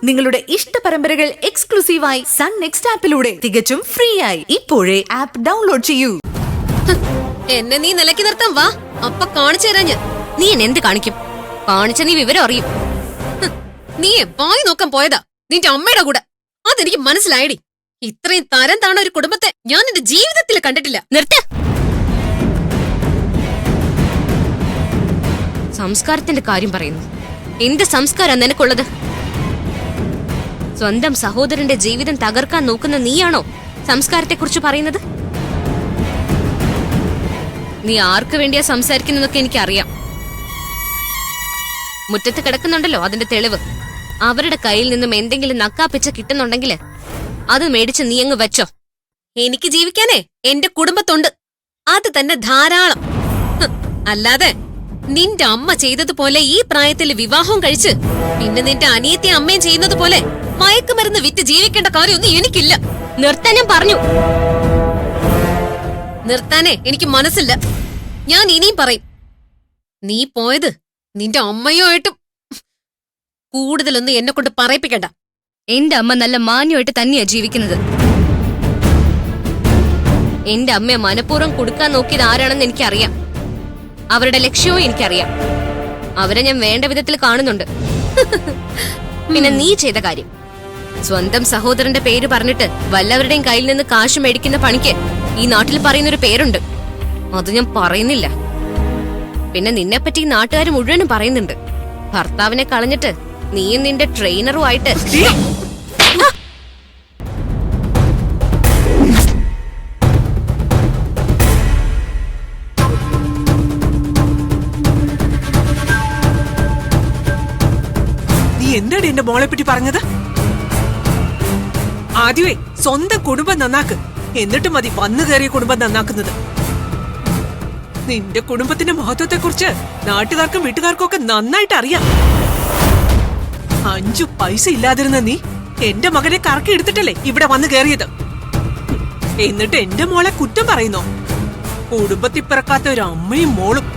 നിങ്ങളുടെ ഇഷ്ട പരമ്പരകൾ എക്സ്ക്ലൂസീവായി സൺ നെക്സ്റ്റ് ആപ്പിലൂടെ തികച്ചും ഫ്രീ ആയി ഇപ്പോഴേ ആപ്പ് ഡൗൺലോഡ് ചെയ്യൂ. എന്നെ നീ നിലക്കി നിർത്താൻ വാ, അപ്പ കാണിച്ചു തരാ ഞാൻ. നീ എന്നെ എന്ത് കാണിക്കും? കാണിച്ച നീ വിവരം അറിയും. നീ വായി നോക്കാൻ പോയതാ നിന്റെ അമ്മയുടെ കൂടെ. അതെനിക്ക് മനസ്സിലായടി. ഇത്രയും തരം താണ ഒരു കുടുംബത്തെ ഞാൻ എന്റെ ജീവിതത്തിൽ കണ്ടിട്ടില്ല. നിർത്ത. സംസ്കാരത്തിന്റെ കാര്യം പറയുന്നു. എന്ത് സംസ്കാരം നിനക്കുള്ളത്? സ്വന്തം സഹോദരന്റെ ജീവിതം തകർക്കാൻ നോക്കുന്ന നീയാണോ സംസ്കാരത്തെക്കുറിച്ച് പറയുന്നത്? നീ ആർക്ക് വേണ്ടിയാ സംസാരിക്കുന്നതൊക്കെ എനിക്കറിയാം. മുറ്റത്ത് കിടക്കുന്നുണ്ടല്ലോ അതിന്റെ തെളിവ്. അവരുടെ കയ്യിൽ നിന്നും എന്തെങ്കിലും നക്കാപ്പിച്ച കിട്ടുന്നുണ്ടെങ്കിൽ അത് മേടിച്ച് നീ അങ്ങ് വെച്ചോ. എനിക്ക് ജീവിക്കാനേ എന്റെ കുടുംബത്തുണ്ട്, അത് തന്നെ ധാരാളം. അല്ലാതെ നിന്റെ അമ്മ ചെയ്തതുപോലെ ഈ പ്രായത്തിൽ വിവാഹം കഴിച്ച് പിന്നെ നിന്റെ അനിയത്തെ അമ്മയും ചെയ്യുന്നത് പോലെ മയക്കുമരുന്ന് വിറ്റ് ജീവിക്കേണ്ട കാര്യമൊന്നും എനിക്കില്ല. നിർത്താൻ പറഞ്ഞു. നിർത്താനേ എനിക്ക് മനസ്സില്ല. ഞാൻ ഇനിയും പറയും. നീ പോയത് നിന്റെ അമ്മയോ ആയിട്ടും കൂടുതലൊന്നും എന്നെ കൊണ്ട് പറയിപ്പിക്കണ്ട. എന്റെ അമ്മ നല്ല മാന്യമായിട്ട് തന്നെയാ ജീവിക്കുന്നത്. എന്റെ അമ്മയെ മനഃപൂർവ്വം കൊടുക്കാൻ നോക്കിയത് ആരാണെന്ന് എനിക്കറിയാം. അവരുടെ ലക്ഷ്യവും എനിക്കറിയാം. അവരെ ഞാൻ വേണ്ട വിധത്തിൽ കാണുന്നുണ്ട്. പിന്നെ നീ ചെയ്ത കാര്യം, സ്വന്തം സഹോദരന്റെ പേര് പറഞ്ഞിട്ട് വല്ലവരുടെയും കയ്യിൽ നിന്ന് കാശ് മേടിക്കുന്ന പണിക്ക് ഈ നാട്ടിൽ പറയുന്നൊരു പേരുണ്ട്. അത് ഞാൻ പറയുന്നില്ല. പിന്നെ നിന്നെപ്പറ്റി ഈ നാട്ടുകാർ മുഴുവനും പറയുന്നുണ്ട്. ഭർത്താവിനെ കളഞ്ഞിട്ട് നീയും നിന്റെ ട്രെയിനറുമായിട്ട്. നീ എന്താണ് എന്റെ മോളെ പറ്റി പറഞ്ഞത്? ആദ്യമേ സ്വന്തം കുടുംബം നന്നാക്ക്, എന്നിട്ട് മതി വന്നു കയറിയ കുടുംബം നന്നാക്കുന്നത്. നിന്റെ കുടുംബത്തിന്റെ മഹത്വത്തെ കുറിച്ച് നാട്ടുകാർക്കും വീട്ടുകാർക്കും ഒക്കെ നന്നായിട്ട് അറിയാം. 5 പൈസ ഇല്ലാതിരുന്ന നീ എന്റെ മകനെ കറക്കി എടുത്തിട്ടല്ലേ ഇവിടെ വന്നു കയറിയത്. എന്നിട്ട് എന്റെ മോളെ കുറ്റം പറയുന്നോ? കുടുംബത്തിൽ പിറക്കാത്ത ഒരു അമ്മയും മോളും.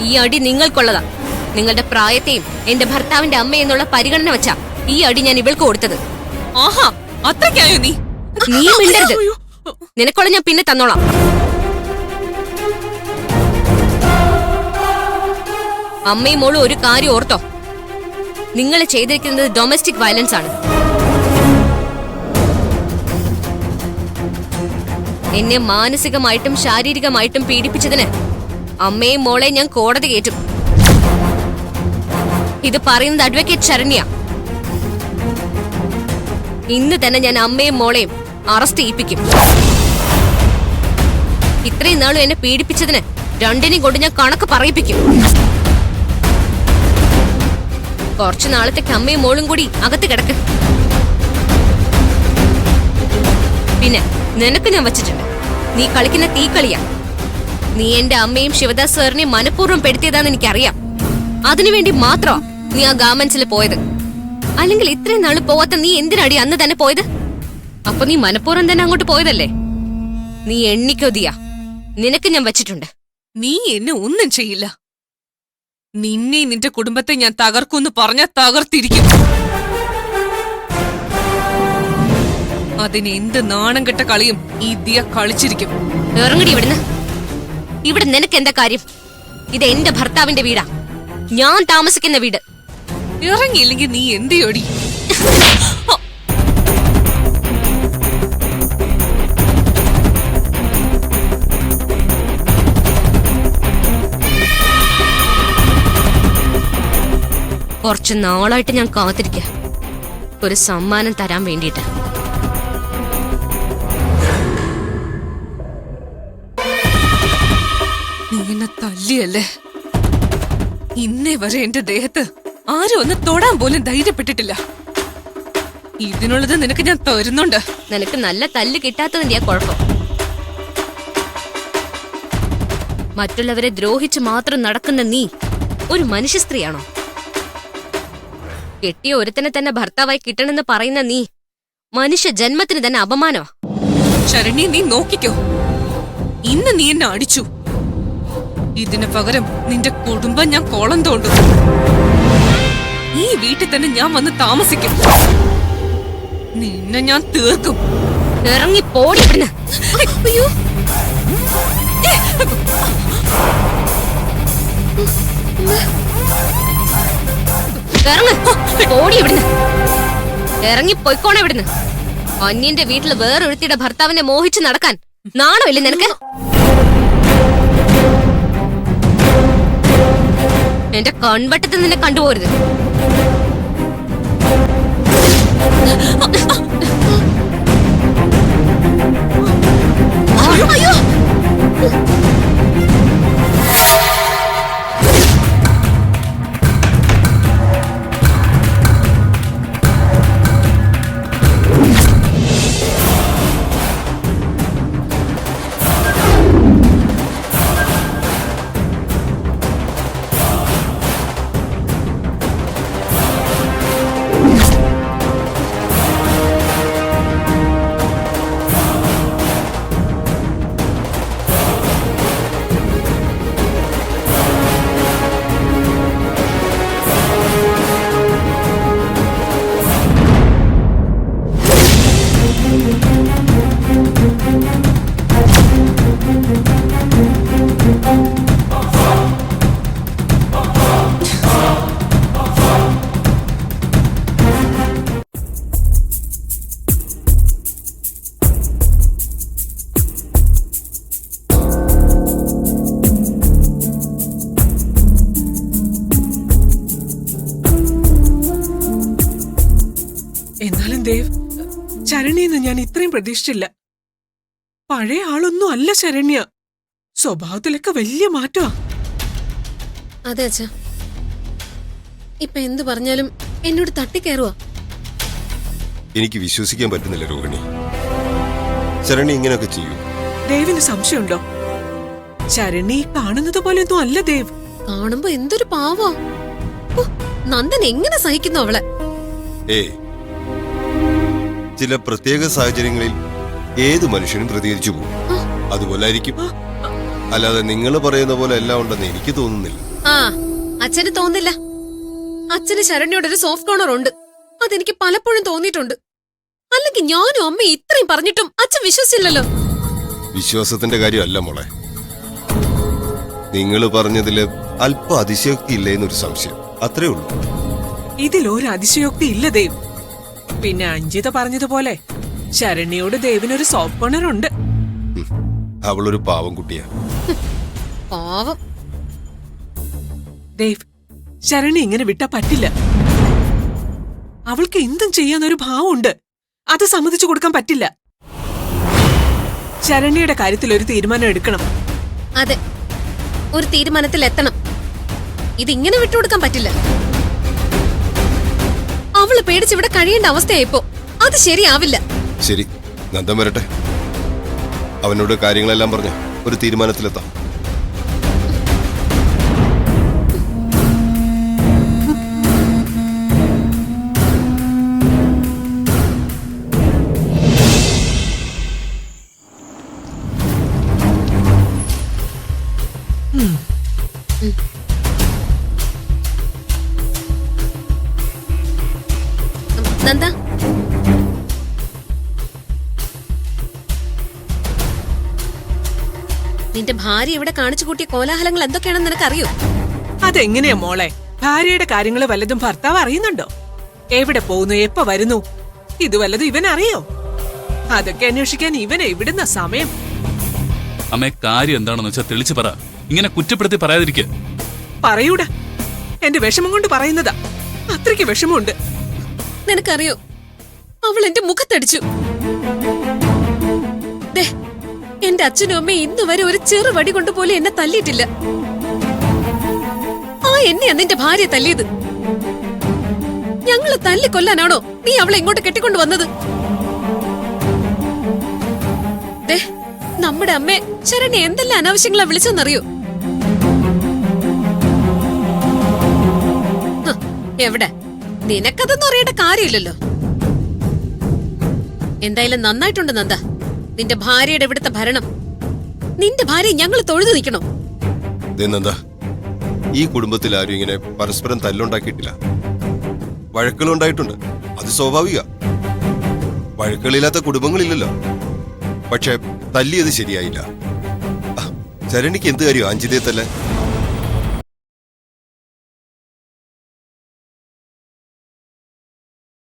ഈ അടി നിങ്ങൾക്കുള്ളതാ. നിങ്ങളുടെ പ്രായത്തെയും എന്റെ ഭർത്താവിന്റെ അമ്മയെന്നുള്ള പരിഗണന വെച്ചാ ഈ അടി ഞാൻ ഇവൾക്ക് കൊടുത്തത്. ആഹാ, അത്രയ്ക്കായോ നീ? നീ മിണ്ടരുത്. നിനക്കുള്ള ഞാൻ പിന്നെ തന്നോളാം. അമ്മയും മോളും ഒരു കാര്യം ഓർത്തോ, നിങ്ങൾ ചെയ്തിരിക്കുന്നത് ഡൊമസ്റ്റിക് വയലൻസ് ആണ്. എന്നെ മാനസികമായിട്ടും ശാരീരികമായിട്ടും പീഡിപ്പിച്ചതിന് അമ്മയും മോളെ ഞാൻ കോടതി കയറ്റും. ഇത് പറയുന്നത് അഡ്വക്കേറ്റ് ശരണ്യ. ഇന്ന് തന്നെ ഞാൻ അമ്മയും മോളെയും അറസ്റ്റ് ചെയ്യിപ്പിക്കും. ഇത്രയും നാളും എന്നെ പീഡിപ്പിച്ചതിന് രണ്ടിനെയും കൊണ്ട് ഞാൻ കണക്ക് പറയിപ്പിക്കും. കുറച്ചു നാളത്തേക്ക് അമ്മയും മോളും കൂടി അകത്ത് കിടക്ക്. പിന്നെ നിനക്ക് ഞാൻ വച്ചിട്ടുണ്ട്. നീ കളിക്കുന്ന തീക്കളിയാ. നീ എന്റെ അമ്മയും ശിവദാസ് സാറിനെയും മനഃപൂർവ്വം പെടുത്തിയതാന്ന് എനിക്കറിയാം. അതിനുവേണ്ടി മാത്രമാ നീ ആ ഗാർമെന്റ്സിൽ പോയത്. അല്ലെങ്കിൽ ഇത്രയും നാള് പോവാത്ത നീ എന്തിനാടി അന്ന് തന്നെ പോയത്? അപ്പൊ നീ മനഃപൂർവ്വം തന്നെ അങ്ങോട്ട് പോയതല്ലേ? നീ എണ്ണിക്കൊതിയാ. നിനക്ക് ഞാൻ വച്ചിട്ടുണ്ട്. നീ എന്നെ ഒന്നും ചെയ്യില്ല. നിന്നെ നിന്റെ കുടുംബത്തെ ഞാൻ തകർക്കുമെന്ന് പറഞ്ഞ തകർത്തിരിക്കും. അതിന് എന്ത് നാണം കെട്ട കളിയും ഈ ദിയ കളിച്ചിരിക്കും. ഇറങ്ങടി ഇവിടുന്ന്. ഇവിടെ നിനക്ക് എന്താ കാര്യം? ഇത് എന്റെ ഭർത്താവിന്റെ വീടാ, ഞാൻ താമസിക്കുന്ന വീട്. ഇറങ്ങിയില്ലെങ്കിൽ നീ എന്ത് യോടി? കുറച്ചു നാളായിട്ട് ഞാൻ കാത്തിരിക്ക ഒരു സമ്മാനം തരാൻ വേണ്ടിയിട്ട്. നീ എന്നെ തല്ലിയല്ലേ? ഇന്നേ വരെ എന്റെ ദേഹത്ത് ആരും ഒന്ന് തൊടാൻ പോലും ധൈര്യപ്പെട്ടിട്ടില്ല. ഇതിനുള്ളത് നിനക്ക് ഞാൻ തരുന്നുണ്ട്. നിനക്ക് നല്ല തല്ല് കിട്ടാത്തതിന്റെയാ കുഴപ്പം. മറ്റുള്ളവരെ ദ്രോഹിച്ച് മാത്രം നടക്കുന്ന നീ ഒരു മനുഷ്യ സ്ത്രീയാണോ? കെട്ടിയ ഒരുത്തനെ തന്നെ ഭർത്താവായി കിട്ടണമെന്ന് പറയുന്ന നീ മനുഷ്യ ജന്മത്തിന് തന്നെ അപമാനോ. ശരണ്യ, നീ നോക്കിക്കോ. ഇന്ന് നീ എന്നെ അടിച്ചു. ഇതിന് പകരം നിന്റെ കുടുംബം ഞാൻ കോളം തോണ്ടും. ഈ വീട്ടിൽ തന്നെ ഞാൻ വന്ന് താമസിക്കും. നിന്നെ ഞാൻ തീർക്കും. ഇറങ്ങി പോടി ഇവിടുന്ന്. അയ്യോ, ഇറങ്ങ്, പോടി ഇവിടുന്ന്. ഇറങ്ങി പൊയ്ക്കോണ ഇവിടുന്ന്. അന്യന്റെ വീട്ടിൽ വേറൊരുത്തിയുടെ ഭർത്താവിനെ മോഹിച്ച് നടക്കാൻ നാണമില്ലേ നിനക്ക്? എന്റെ കൺവട്ടത്തിൽ നിന്നെ കണ്ടുപോരുത്. അയ്യോ, എന്നാലും ദേവ്, ശരണ്യെന്ന് ഞാൻ ഇത്രയും പ്രതീക്ഷിച്ചില്ല. പഴയ ആളൊന്നും അല്ല ശരണ്യ. സ്വഭാവത്തിലൊക്കെ വലിയ മാറ്റമാ. അതെ അച്ഛാ, ഇപ്പൊ എന്തു പറഞ്ഞാലും എന്നോട് തട്ടിക്കയറുവാ. എനിക്ക് വിശ്വസിക്കാൻ പറ്റുന്നില്ല രോഹിണി. ശരണി ഇങ്ങനെയൊക്കെ ചെയ്യൂ? ദേവിന് സംശയമുണ്ടോ? ശരണി കാണുന്നത് പോലെയൊന്നും അല്ല ദേവ്. കാണുമ്പോ എന്തൊരു പാവാ. ഓ, നന്ദൻ എങ്ങനെ സഹിക്കുന്നു അവളെ? ചില പ്രത്യേക സാഹചര്യങ്ങളിൽ ഏത് മനുഷ്യനും പ്രതികരിച്ചു പോകും. അതുപോലെ ആയിരിക്കും. അല്ലാതെ നിങ്ങൾ പറയുന്ന പോലെ എല്ലാം ഉണ്ടെന്ന് എനിക്ക് തോന്നുന്നില്ല. ആ, അച്ഛന് തോന്നില്ല. അച്ഛന് ശരണ്യോടൊരു സോഫ്റ്റ് കോർണർ ഉണ്ട്. അതെനിക്ക് പലപ്പോഴും തോന്നിയിട്ടുണ്ട്. അല്ലെങ്കിൽ ഞാനും അമ്മ ഇത്രയും പറഞ്ഞിട്ടും അച്ഛൻ വിശ്വസിച്ചില്ലല്ലോ. വിശ്വാസത്തിന്റെ കാര്യമല്ല മോളെ. നിങ്ങൾ പറഞ്ഞതില് അല്പം അതിശയോക്തി ഇല്ലേന്നൊരു സംശയം, അത്രേ ഉള്ളൂ. ഇതിലൊരു അതിശയോക്തി ഇല്ല ദേവ്. പിന്നെ അഞ്ജിത പറഞ്ഞതുപോലെ ശരണ്യോട് ദേവിനൊരു സോഫ്റ്റ് കോർണർ ഉണ്ട്. അവളൊരു പാവം കുട്ടിയാ. പാവം. ദേവ്, ശരണി ഇങ്ങനെ വിട്ടാ പറ്റില്ല. അവൾക്ക് എന്തും ചെയ്യാന്നൊരു ഭാവമുണ്ട്. അത് സമ്മതിച്ചു കൊടുക്കാൻ പറ്റില്ല. ശരണ്യയുടെ കാര്യത്തിൽ ഒരു തീരുമാനം എടുക്കണം. അതെ, ഒരു തീരുമാനത്തിൽ എത്തണം. ഇതിങ്ങനെ വിട്ടുകൊടുക്കാൻ പറ്റില്ല. അവള് പേടിച്ചിവിടെ കഴിയേണ്ട അവസ്ഥയായിപ്പോ. അത് ശരിയാവില്ല. ശരി, നന്ദൻ വരട്ടെ. അവനോട് കാര്യങ്ങളെല്ലാം പറഞ്ഞ് ഒരു തീരുമാനത്തിലെത്താം. നന്ദ, നിന്റെ ഭാര്യ ഇവിടെ കാണിച്ചു കൂട്ടിയ കോലാഹലങ്ങൾ എന്തൊക്കെയാണെന്ന് നിനക്കറിയോ? അതെങ്ങനെയാ മോളെ? ഭാര്യയുടെ കാര്യങ്ങൾ വല്ലതും ഭർത്താവ് അറിയുന്നുണ്ടോ? എവിടെ പോകുന്നു, എപ്പോ വരുന്നു, ഇത് വല്ലതും ഇവൻ അറിയോ? അതൊക്കെ അന്വേഷിക്കാൻ ഇവൻ എവിടുന്ന സമയം? അമ്മേ, കാര്യം എന്താണെന്ന് വെച്ചാൽ തെളിച്ചു പറ. ഇങ്ങനെ കുറ്റപ്പെടുത്തി പറയാതിരിക്കുക. പറയൂടാ, എന്റെ വിഷമം കൊണ്ട് പറയുന്നതാ. അത്രയ്ക്ക് വിഷമമുണ്ട്. നിനക്കറിയോ, അവൾ എന്റെ മുഖത്തടിച്ചു. ദേ, എന്റെ അച്ഛനും അമ്മയും ഇന്ന് വരെ ഒരു ചെറു വടി കൊണ്ടുപോലെ എന്നെ തല്ലിയിട്ടില്ല. ആ എന്നെയാ നിന്റെ ഭാര്യ തല്ലിയത്. ഞങ്ങളെ തല്ലിക്കൊല്ലാനാണോ നീ അവളെ ഇങ്ങോട്ട് കെട്ടിക്കൊണ്ട് വന്നത്? ദേ, നമ്മുടെ അമ്മേ ശരണ്യ എന്തെല്ലാം അനാവശ്യങ്ങളാ വിളിച്ചെന്നറിയോ? എവിടെ നിനക്കതൊന്നും അറിയേണ്ട കാര്യമില്ലല്ലോ. എന്തായാലും നന്നായിട്ടുണ്ട് നന്ദ, നിന്റെ ഭാര്യയുടെ ഇവിടുത്തെ ഭരണം. നിന്റെ ഭാര്യയെ ഞങ്ങൾ തൊഴുതു നിൽക്കണോ? ഇതെന്താ, ഈ കുടുംബത്തിൽ ആരും ഇങ്ങനെ പരസ്പരം തല്ലുണ്ടാക്കിയിട്ടില്ല. വഴക്കുകളുണ്ടായിട്ടുണ്ട്, അത് സ്വാഭാവിക. വഴക്കുകളില്ലാത്ത കുടുംബങ്ങളില്ലല്ലോ. പക്ഷെ തല്ലിയത് ശരിയായില്ല. ശരണിക്ക് എന്ത് കാര്യം ആഞ്ചിതയെ തല്ലാൻ?